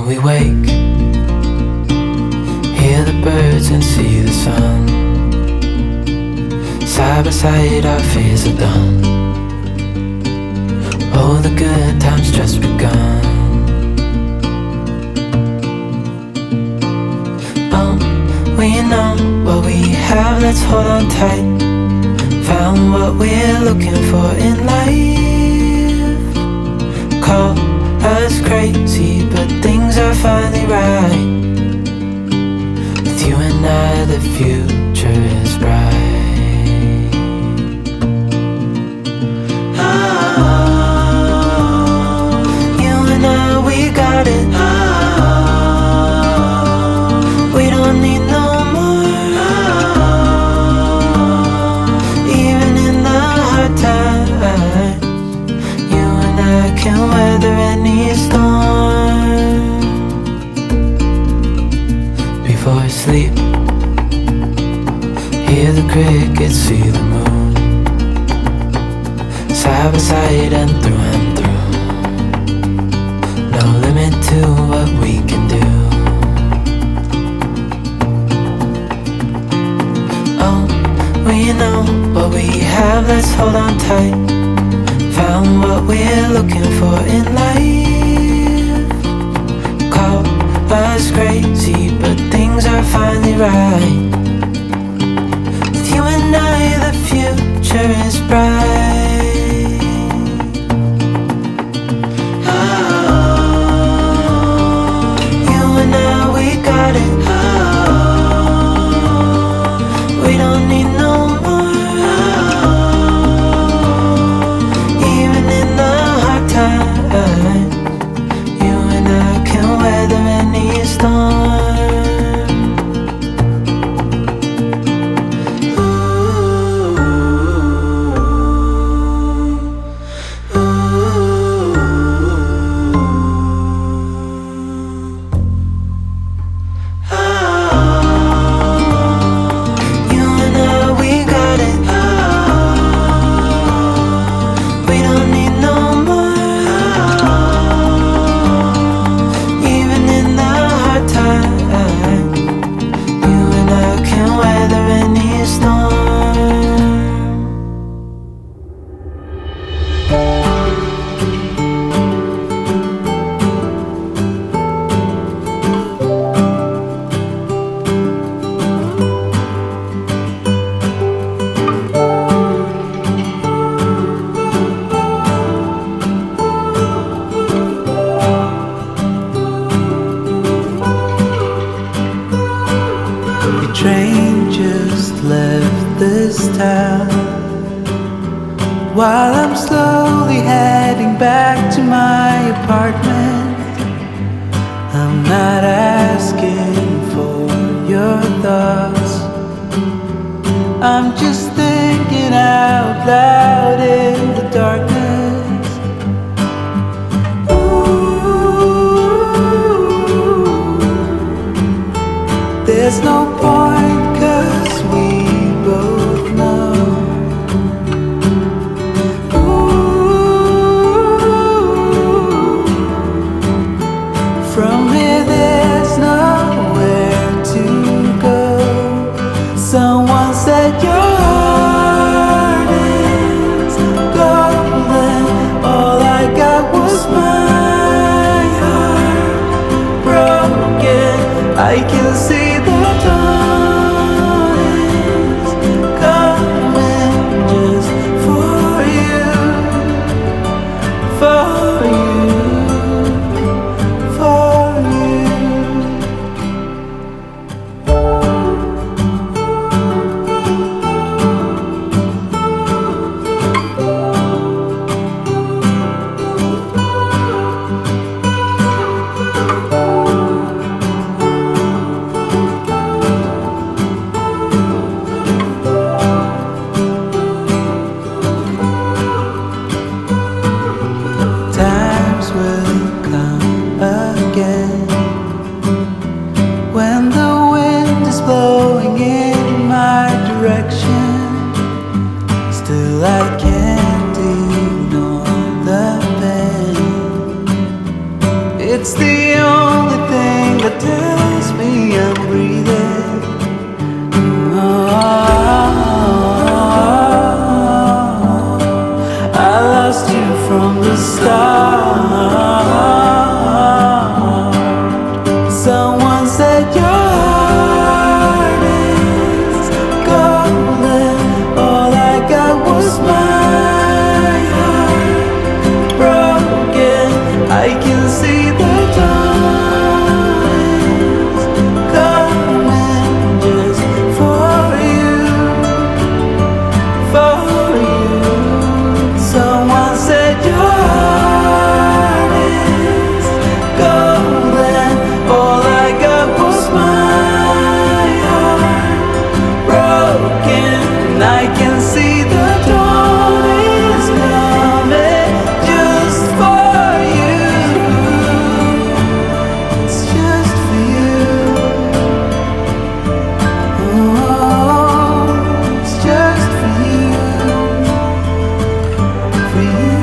we wake, hear the birds and see the sun. Side by side our fears are done. Oh, the good times just begun. Oh, we know what we have, let's hold on tight. Found what we're looking for in life. Call us crazy, but things are finally right. With you and I, the future is bright. You and I, we got it. We don't need no more. Even in the hard times, you and I can weather any storm. Before I sleep, hear the crickets, see the moon. Side by side and through. No limit to what we can do. Oh, we know what we have, let's hold on tight. Found what we're looking for in life. Call us crazy, but things are finally right. With you and I, the future is bright. You and I, we got it. We don't need no more. Even in the hard times, you and I can weather any storm. You and I, we got it. We don't need no more. Even in the hard times, you and I can weather any storm. The train just left this town. While I'm slowly heading back to my apartment, I'm not asking for your thoughts. I'm just thinking out loud in the darkness. Ooh, there's no point, 'cause we both know. Ooh, from here there's nowhere to go. Someone said your heart is golden. All I got was my heart broken. I can see the dawn is coming just for you, for you, for you. only thing that tells me I'm breathing. I lost you from the start. Someone said your heart is golden. All I got was my heart broken. I can see the dawn is coming just for you, for you. Someone said your heart is golden. All I got was my heart broken. I can see the dawn is coming just for you. It's just for you. Oh, it's just for you. For you.